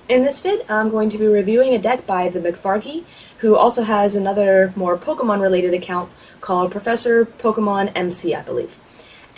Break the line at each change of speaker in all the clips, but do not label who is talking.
In this vid, I'm going to be reviewing a deck by TheMcFargy, who also has another more Pokemon-related account called ProfessorPokemonMC, I believe.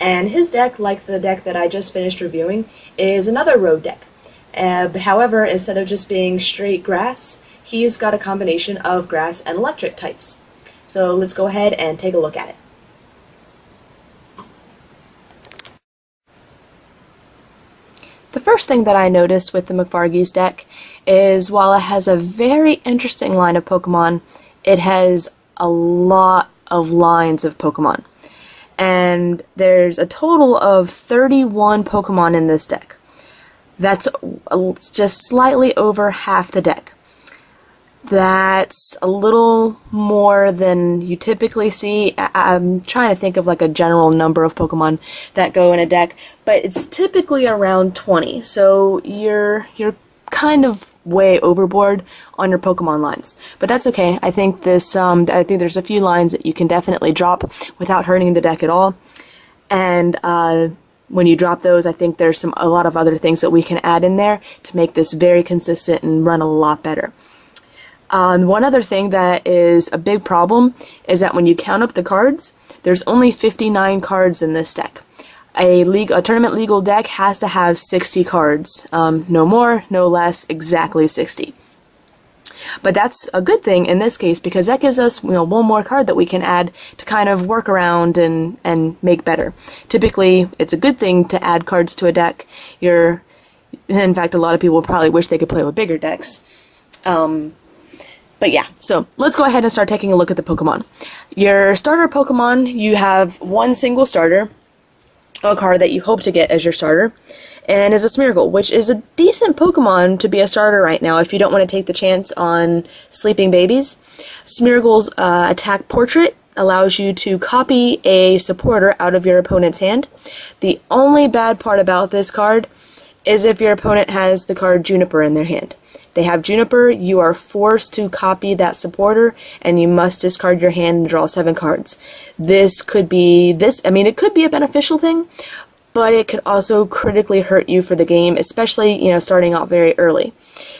And his deck, like the deck that I just finished reviewing, is another road deck. However, instead of just being straight grass, he's got a combination of grass and electric types. So let's go ahead and take a look at it. The first thing that I noticed with the McFargy's deck is while it has a very interesting line of Pokemon, it has a lot of lines of Pokemon. And there's a total of 31 Pokemon in this deck. That's just slightly over half the deck. That's a little more than you typically see. I'm trying to think of like a general number of Pokemon that go in a deck, but it's typically around 20. So you're kind of way overboard on your Pokemon lines, but that's okay. I think there's a few lines that you can definitely drop without hurting the deck at all. And when you drop those, I think there's a lot of other things that we can add in there to make this very consistent and run a lot better. One other thing that is a big problem is that when you count up the cards, there's only 59 cards in this deck. A tournament legal deck has to have 60 cards. No more, no less, exactly 60. But that's a good thing in this case because that gives us, one more card that we can add to kind of work around and make better. Typically, it's a good thing to add cards to a deck. In fact, a lot of people probably wish they could play with bigger decks. But yeah, so let's go ahead and start taking a look at the Pokemon. Your starter Pokemon, you have one single starter, a card that you hope to get as your starter, and is a Smeargle, which is a decent Pokemon to be a starter right now if you don't want to take the chance on sleeping babies. Smeargle's attack portrait allows you to copy a supporter out of your opponent's hand. The only bad part about this card is if your opponent has the card Juniper in their hand. They have Juniper, you are forced to copy that supporter, and you must discard your hand and draw 7 cards. It could be a beneficial thing, but it could also critically hurt you for the game, especially, starting out very early.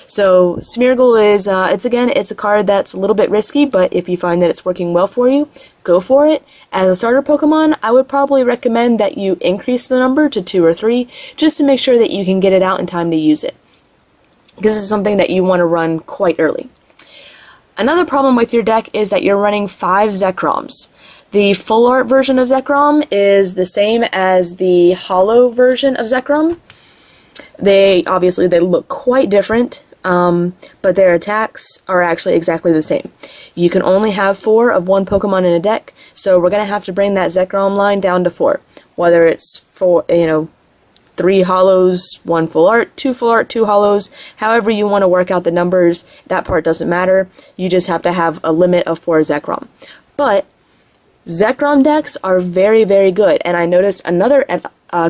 So, Smeargle is, it's a card that's a little bit risky, but if you find that it's working well for you, go for it. As a starter Pokemon, I would probably recommend that you increase the number to 2 or 3, just to make sure that you can get it out in time to use it. Because this is something that you want to run quite early. Another problem with your deck is that you're running 5 Zekroms. The full art version of Zekrom is the same as the holo version of Zekrom. They look quite different, but their attacks are actually exactly the same. You can only have 4 of one Pokemon in a deck, so we're going to have to bring that Zekrom line down to 4. Whether it's 3 holos, 1 full art, 2 full art, 2 holos, however you want to work out the numbers, that part doesn't matter. You just have to have a limit of 4 Zekrom. But Zekrom decks are very, very good, and I noticed another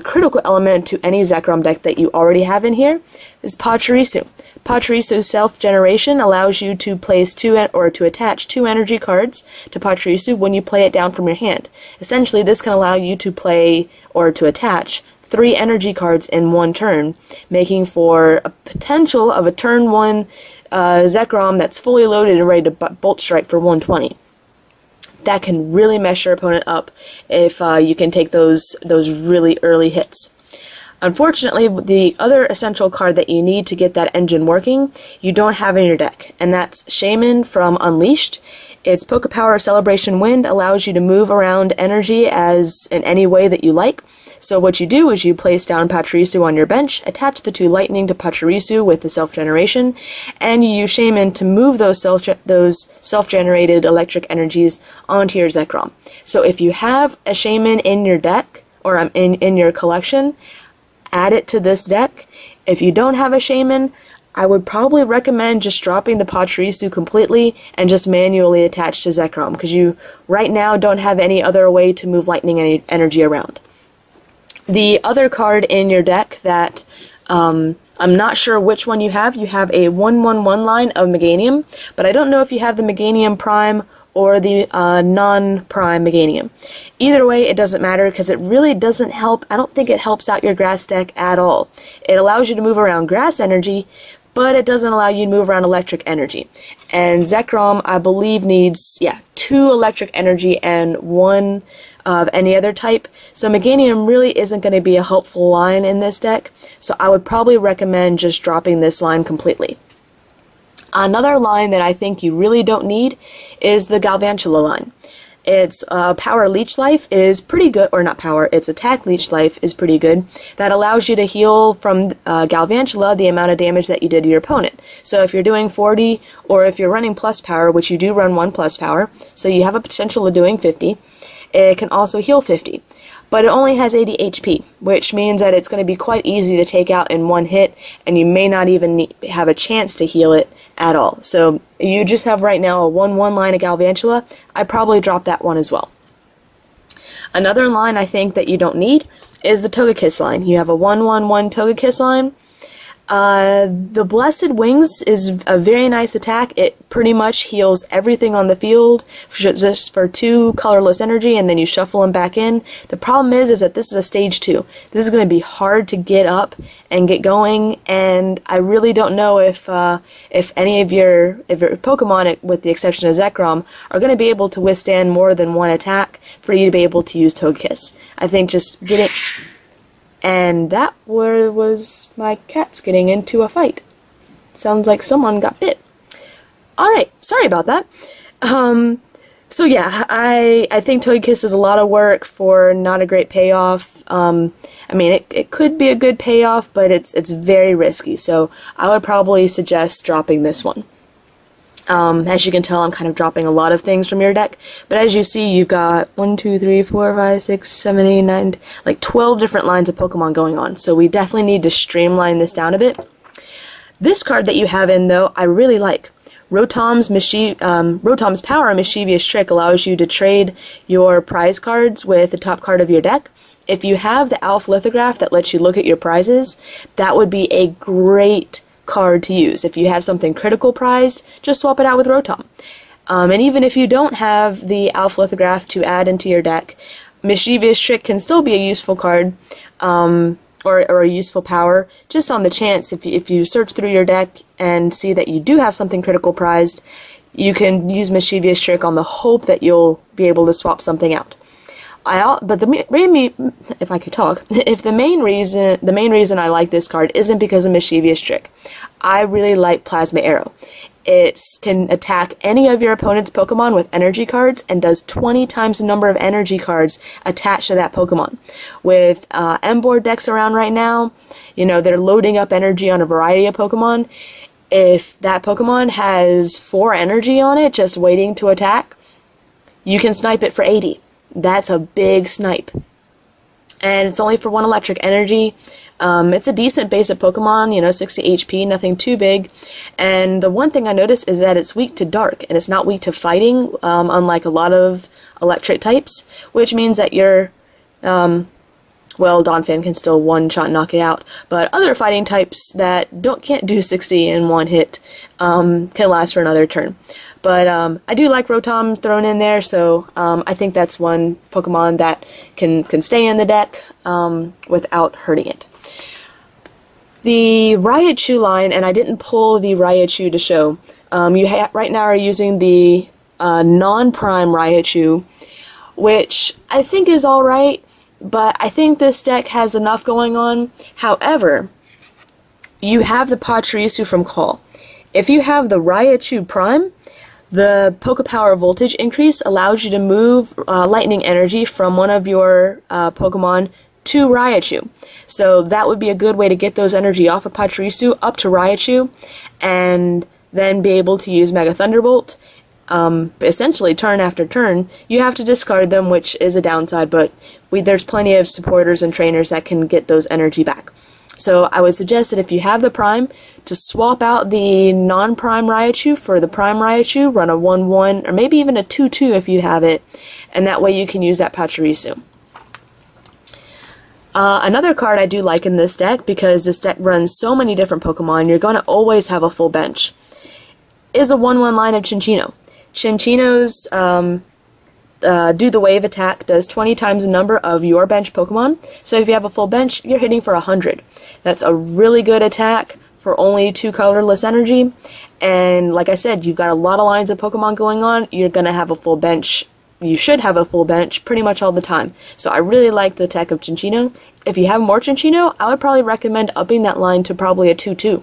critical element to any Zekrom deck that you already have in here is Pachirisu. Pachirisu's self-generation allows you to place to attach 2 energy cards to Pachirisu when you play it down from your hand. Essentially, this can allow you to play or to attach 3 energy cards in one turn, making for a potential of a turn 1 Zekrom that's fully loaded and ready to bolt strike for 120. That can really mess your opponent up if you can take those really early hits. Unfortunately, the other essential card that you need to get that engine working, you don't have in your deck, and that's Shaman from Unleashed. Its Pokepower Celebration Wind allows you to move around energy in any way that you like. So what you do is you place down Pachirisu on your bench, attach the 2 lightning to Pachirisu with the self-generation, and you use Shaman to move those self-generated electric energies onto your Zekrom. So if you have a Shaman in your deck, or in your collection, add it to this deck. If you don't have a Shaman, I would probably recommend just dropping the Pachirisu completely and just manually attach to Zekrom, because you right now don't have any other way to move lightning energy around. The other card in your deck that I'm not sure which one you have a 1/1/1 line of Meganium, but I don't know if you have the Meganium Prime or the non-Prime Meganium. Either way, it doesn't matter because it really doesn't help. I don't think it helps out your grass deck at all. It allows you to move around grass energy, but it doesn't allow you to move around electric energy. And Zekrom, I believe, needs, yeah, 2 electric energy and 1 of any other type. So Meganium really isn't going to be a helpful line in this deck, so I would probably recommend just dropping this line completely. Another line that I think you really don't need is the Galvanchillin line. Its power leech life is pretty good, or not power, its attack leech life is pretty good. That allows you to heal from Galvanchillin the amount of damage that you did to your opponent. So if you're doing 40, or if you're running plus power, which you do run 1 plus power, so you have a potential of doing 50, it can also heal 50. But it only has 80 HP, which means that it's going to be quite easy to take out in 1 hit, and you may not even have a chance to heal it at all. So you just have right now a 1/1 line of Galvanchillin. I'd probably drop that one as well. Another line I think that you don't need is the Togekiss line. You have a 1/1/1 Togekiss line. The Blessed Wings is a very nice attack. It pretty much heals everything on the field just for 2 colorless energy, and then you shuffle them back in. The problem is that this is a stage 2. This is going to be hard to get up and get going, and I really don't know if any of your Pokemon, with the exception of Zekrom, are going to be able to withstand more than 1 attack for you to be able to use Togekiss. I think just getting... And that was my cats getting into a fight. Sounds like someone got bit. Alright, sorry about that. So yeah, I think Togekiss is a lot of work for not a great payoff. I mean, it could be a good payoff, but it's very risky, so I would probably suggest dropping this one. As you can tell, I'm kind of dropping a lot of things from your deck, but as you see, you've got 1, 2, 3, 4, 5, 6, 7, 8, 9, like 12 different lines of Pokemon going on, so we definitely need to streamline this down a bit. This card that you have in, though, I really like. Rotom's Power Mischievous Trick allows you to trade your prize cards with the top card of your deck. If you have the Alpha Lithograph that lets you look at your prizes, that would be a great card to use. If you have something critical prized, just swap it out with Rotom. And even if you don't have the Alpha Lithograph to add into your deck, Mischievous Trick can still be a useful card, or a useful power, just on the chance if you search through your deck and see that you do have something critical prized, you can use Mischievous Trick on the hope that you'll be able to swap something out. But if I could talk, if the main reason I like this card isn't because of Mischievous Trick, I really like Plasma Arrow. It can attack any of your opponent's Pokemon with energy cards and does 20 times the number of energy cards attached to that Pokemon. With M-board decks around right now, you know, they're loading up energy on a variety of Pokemon. If that Pokemon has 4 energy on it just waiting to attack, you can snipe it for 80. That's a big snipe. And it's only for 1 electric energy. It's a decent basic Pokemon, you know, 60 HP, nothing too big. And the one thing I noticed is that it's weak to dark, and it's not weak to fighting, unlike a lot of electric types, which means that your, well, Donphan can still one-shot knock it out, but other fighting types that can't do 60 in 1 hit can last for another turn. But I do like Rotom thrown in there, so I think that's one Pokemon that can stay in the deck without hurting it. The Raichu line, and I didn't pull the Raichu to show, you right now are using the non-prime Raichu, which I think is alright, but I think this deck has enough going on. However, you have the Pachirisu from Call. If you have the Raichu Prime, the Pokepower voltage increase allows you to move lightning energy from one of your Pokemon to Raichu. So that would be a good way to get those energy off of Pachirisu up to Raichu, and then be able to use Mega Thunderbolt. Essentially, turn after turn, you have to discard them, which is a downside, but there's plenty of supporters and trainers that can get those energy back. So I would suggest that if you have the Prime, to swap out the non-Prime Raichu for the Prime Raichu, run a 1-1, or maybe even a 2-2 if you have it, and that way you can use that Pachirisu. Another card I do like in this deck, because this deck runs so many different Pokemon, you're going to always have a full bench, is a 1-1 line of Chinchino. Chinchino's do the wave attack, does 20 times the number of your bench Pokemon. So if you have a full bench, you're hitting for 100. That's a really good attack for only 2 colorless energy, and like I said, you've got a lot of lines of Pokemon going on, you're gonna have a full bench. You should have a full bench pretty much all the time. So I really like the tech of Cinccino. If you have more Cinccino, I would probably recommend upping that line to probably a 2-2.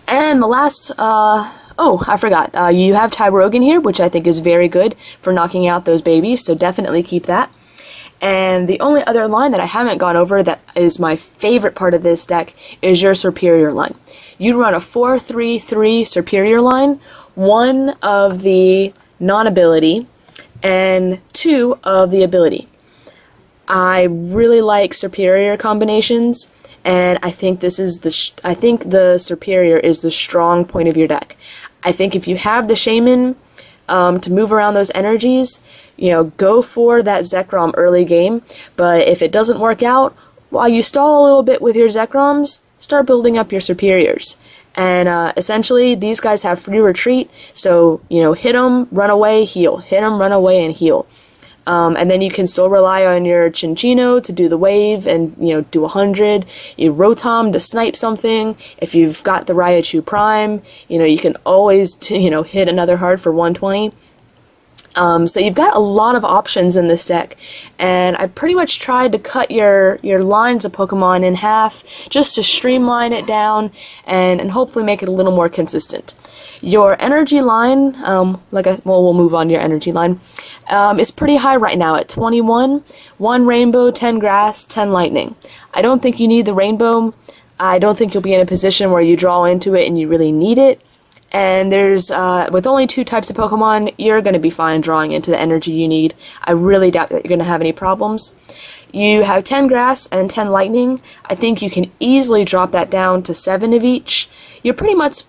And the last, oh, I forgot. You have Tyrogan here, which I think is very good for knocking out those babies, so definitely keep that. And the only other line that I haven't gone over that is my favorite part of this deck is your Serperior line. You'd run a 4-3-3 Serperior line, 1 of the non-ability, and 2 of the ability. I really like Serperior combinations, and I think this is I think the Serperior is the strong point of your deck. I think if you have the Shaman to move around those energies, you know, go for that Zekrom early game, but if it doesn't work out, while you stall a little bit with your Zekroms, start building up your Serperiors. And essentially, these guys have free retreat, so, you know, hit them, run away, heal. Hit them, run away, and heal. And then you can still rely on your Cinccino to do the wave and, you know, do 100. You Rotom to snipe something. If you've got the Raichu Prime, you know, you can always, you know, hit another hard for 120. So you've got a lot of options in this deck, and I pretty much tried to cut your lines of Pokemon in half just to streamline it down and hopefully make it a little more consistent. Your energy line, well, we'll move on to your energy line, is pretty high right now at 21, 1 Rainbow, 10 Grass, 10 Lightning. I don't think you need the Rainbow. I don't think you'll be in a position where you draw into it and you really need it. And there's, with only 2 types of Pokemon, you're going to be fine drawing into the energy you need. I really doubt that you're going to have any problems. You have 10 Grass and 10 Lightning. I think you can easily drop that down to 7 of each. You're pretty much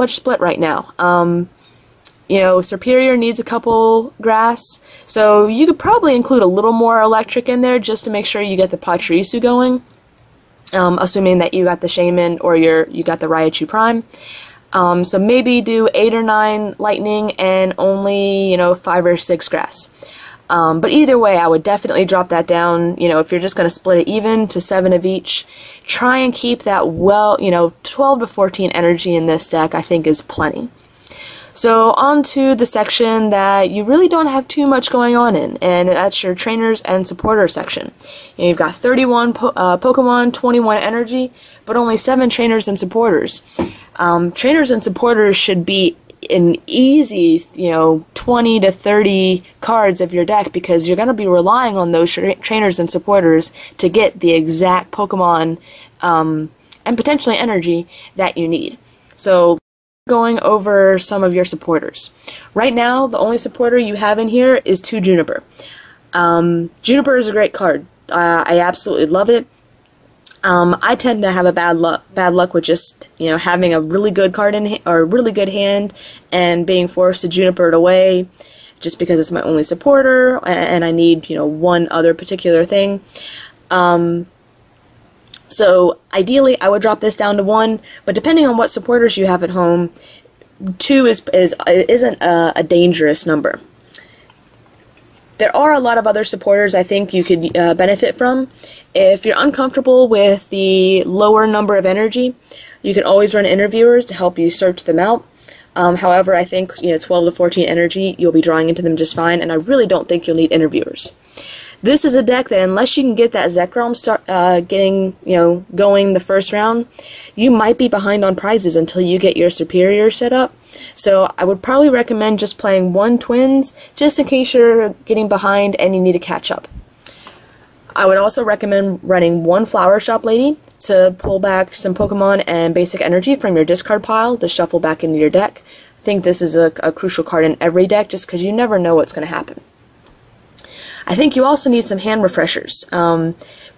split right now. You know, Serperior needs a couple Grass, so you could probably include a little more Electric in there just to make sure you get the Pachirisu going, assuming that you got the Shaman or you got the Raichu Prime. So maybe do 8 or 9 Lightning and only, you know, 5 or 6 Grass. But either way, I would definitely drop that down, you know, if you're just going to split it even to 7 of each. Try and keep that, well, you know, 12 to 14 energy in this deck, I think is plenty. So on to the section that you really don't have too much going on in, and that's your trainers and supporters section. And you've got 31 Pokemon, 21 energy, but only 7 trainers and supporters. Trainers and supporters should be an easy, you know, 20 to 30 cards of your deck, because you're going to be relying on those trainers and supporters to get the exact Pokemon and potentially energy that you need. So going over some of your supporters. Right now, the only supporter you have in here is 2 Juniper. Juniper is a great card. I absolutely love it. I tend to have a bad luck with just, you know, having a really good card or a really good hand and being forced to Juniper it away just because it's my only supporter and I need, you know, one other particular thing. So ideally, I would drop this down to 1, but depending on what supporters you have at home, 2 isn't a dangerous number. There are a lot of other supporters I think you could benefit from. If you're uncomfortable with the lower number of energy, you can always run interviewers to help you search them out. However, I think, you know, 12 to 14 energy, you'll be drawing into them just fine, and I really don't think you'll need interviewers. This is a deck that, unless you can get that Zekrom going the first round, you might be behind on prizes until you get your Serperior set up. So I would probably recommend just playing 1 Twins, just in case you're getting behind and you need to catch up. I would also recommend running 1 Flower Shop Lady to pull back some Pokemon and basic energy from your discard pile to shuffle back into your deck. I think this is a crucial card in every deck just because you never know what's going to happen. I think you also need some hand refreshers.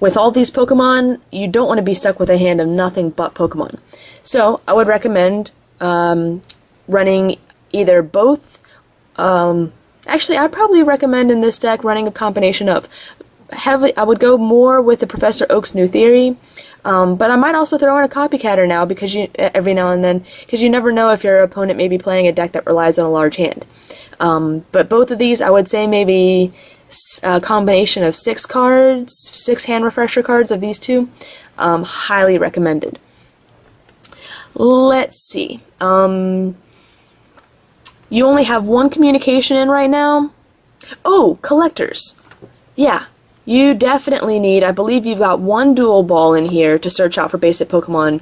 With all these Pokemon, you don't want to be stuck with a hand of nothing but Pokemon. So I would recommend running either both. Actually, I'd probably recommend in this deck running a combination of I would go more with the Professor Oak's New Theory, but I might also throw in a Copycatter now because every now and then, because you never know if your opponent may be playing a deck that relies on a large hand. But both of these, I would say maybe a combination of 6 cards, 6 hand refresher cards of these 2, highly recommended. Let's see. You only have one communication in right now. Oh, collectors. Yeah, you definitely need, I believe you've got one dual ball in here to search out for basic Pokemon.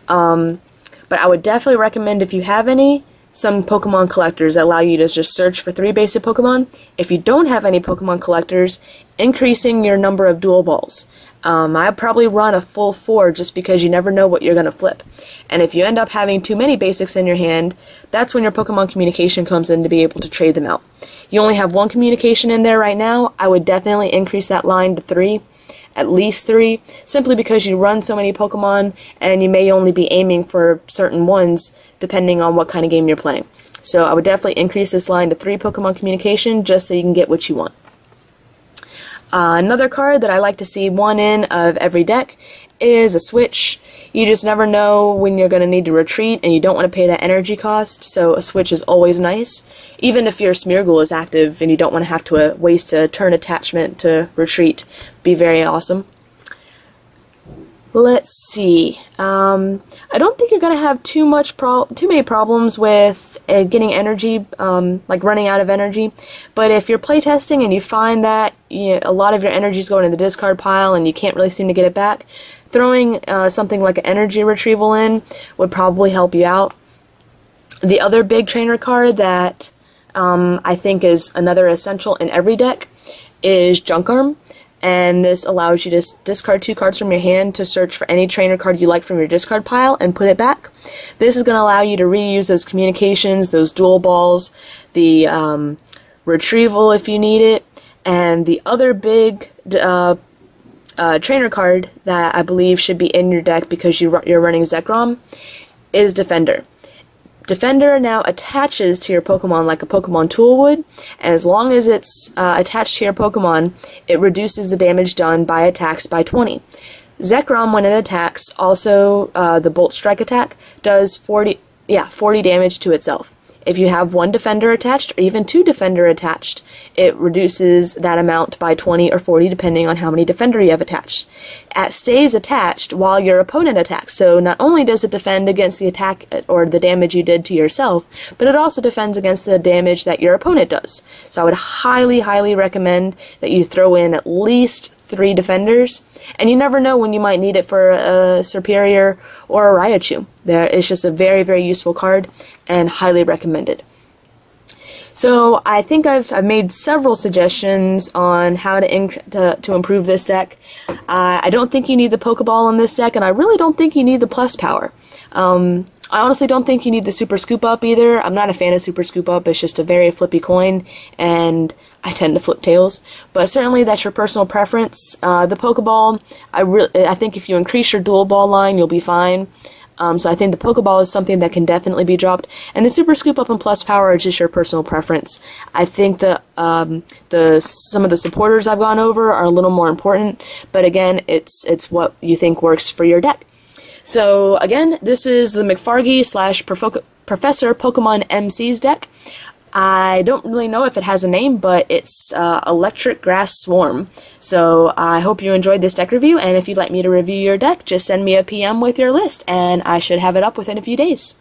But I would definitely recommend, if you have any, some Pokemon collectors that allow you to just search for 3 basic Pokemon. If you don't have any Pokemon collectors, increasing your number of dual balls. I'd probably run a full 4 just because you never know what you're going to flip. And if you end up having too many basics in your hand, that's when your Pokemon communication comes in to be able to trade them out. You only have one communication in there right now. I would definitely increase that line to 3. At least 3, simply because you run so many Pokemon and you may only be aiming for certain ones depending on what kind of game you're playing. So I would definitely increase this line to 3 Pokemon communication just so you can get what you want. Another card that I like to see one in of every deck is a switch. You just never know when you're going to need to retreat and you don't want to pay that energy cost, so a switch is always nice. Even if your Smeargle is active and you don't want to have to waste a turn attachment to retreat, be very awesome. Let's see. I don't think you're going to have too many problems with getting energy, like running out of energy. But if you're playtesting and you find that a lot of your energy is going in the discard pile and you can't really seem to get it back, throwing something like an energy retrieval in would probably help you out. The other big trainer card that I think is another essential in every deck is Junk Arm. And this allows you to discard 2 cards from your hand to search for any trainer card you like from your discard pile and put it back. This is going to allow you to reuse those communications, those dual balls, the retrieval if you need it, and the other big trainer card that I believe should be in your deck because you're running Zekrom is Defender. Defender now attaches to your Pokemon like a Pokemon tool would, and as long as it's attached to your Pokemon, it reduces the damage done by attacks by 20. Zekrom, when it attacks, also the Bolt Strike attack, does 40 damage to itself. If you have 1 Defender attached, or even 2 Defender attached, it reduces that amount by 20 or 40 depending on how many Defender you have attached. It stays attached while your opponent attacks, so not only does it defend against the attack or the damage you did to yourself, but it also defends against the damage that your opponent does. So I would highly, highly recommend that you throw in at least 3 Defenders, and you never know when you might need it for a Serperior or a Riot. It's just a very, very useful card and highly recommended. So I think I've made several suggestions on how to improve this deck. I don't think you need the Pokeball in this deck, and I really don't think you need the Plus Power. I honestly don't think you need the Super Scoop Up either. I'm not a fan of Super Scoop Up. It's just a very flippy coin, and I tend to flip tails. But certainly that's your personal preference. The Pokeball, I think if you increase your dual ball line, you'll be fine. So I think the Pokeball is something that can definitely be dropped, and the Super Scoop Up and Plus Power is just your personal preference. I think some of the supporters I've gone over are a little more important, but again, it's what you think works for your deck. So again, this is the McFargy / ProfessorPokemonMC's deck. I don't really know if it has a name, but it's Electric Grass Swarm. So I hope you enjoyed this deck review, and if you'd like me to review your deck, just send me a PM with your list, and I should have it up within a few days.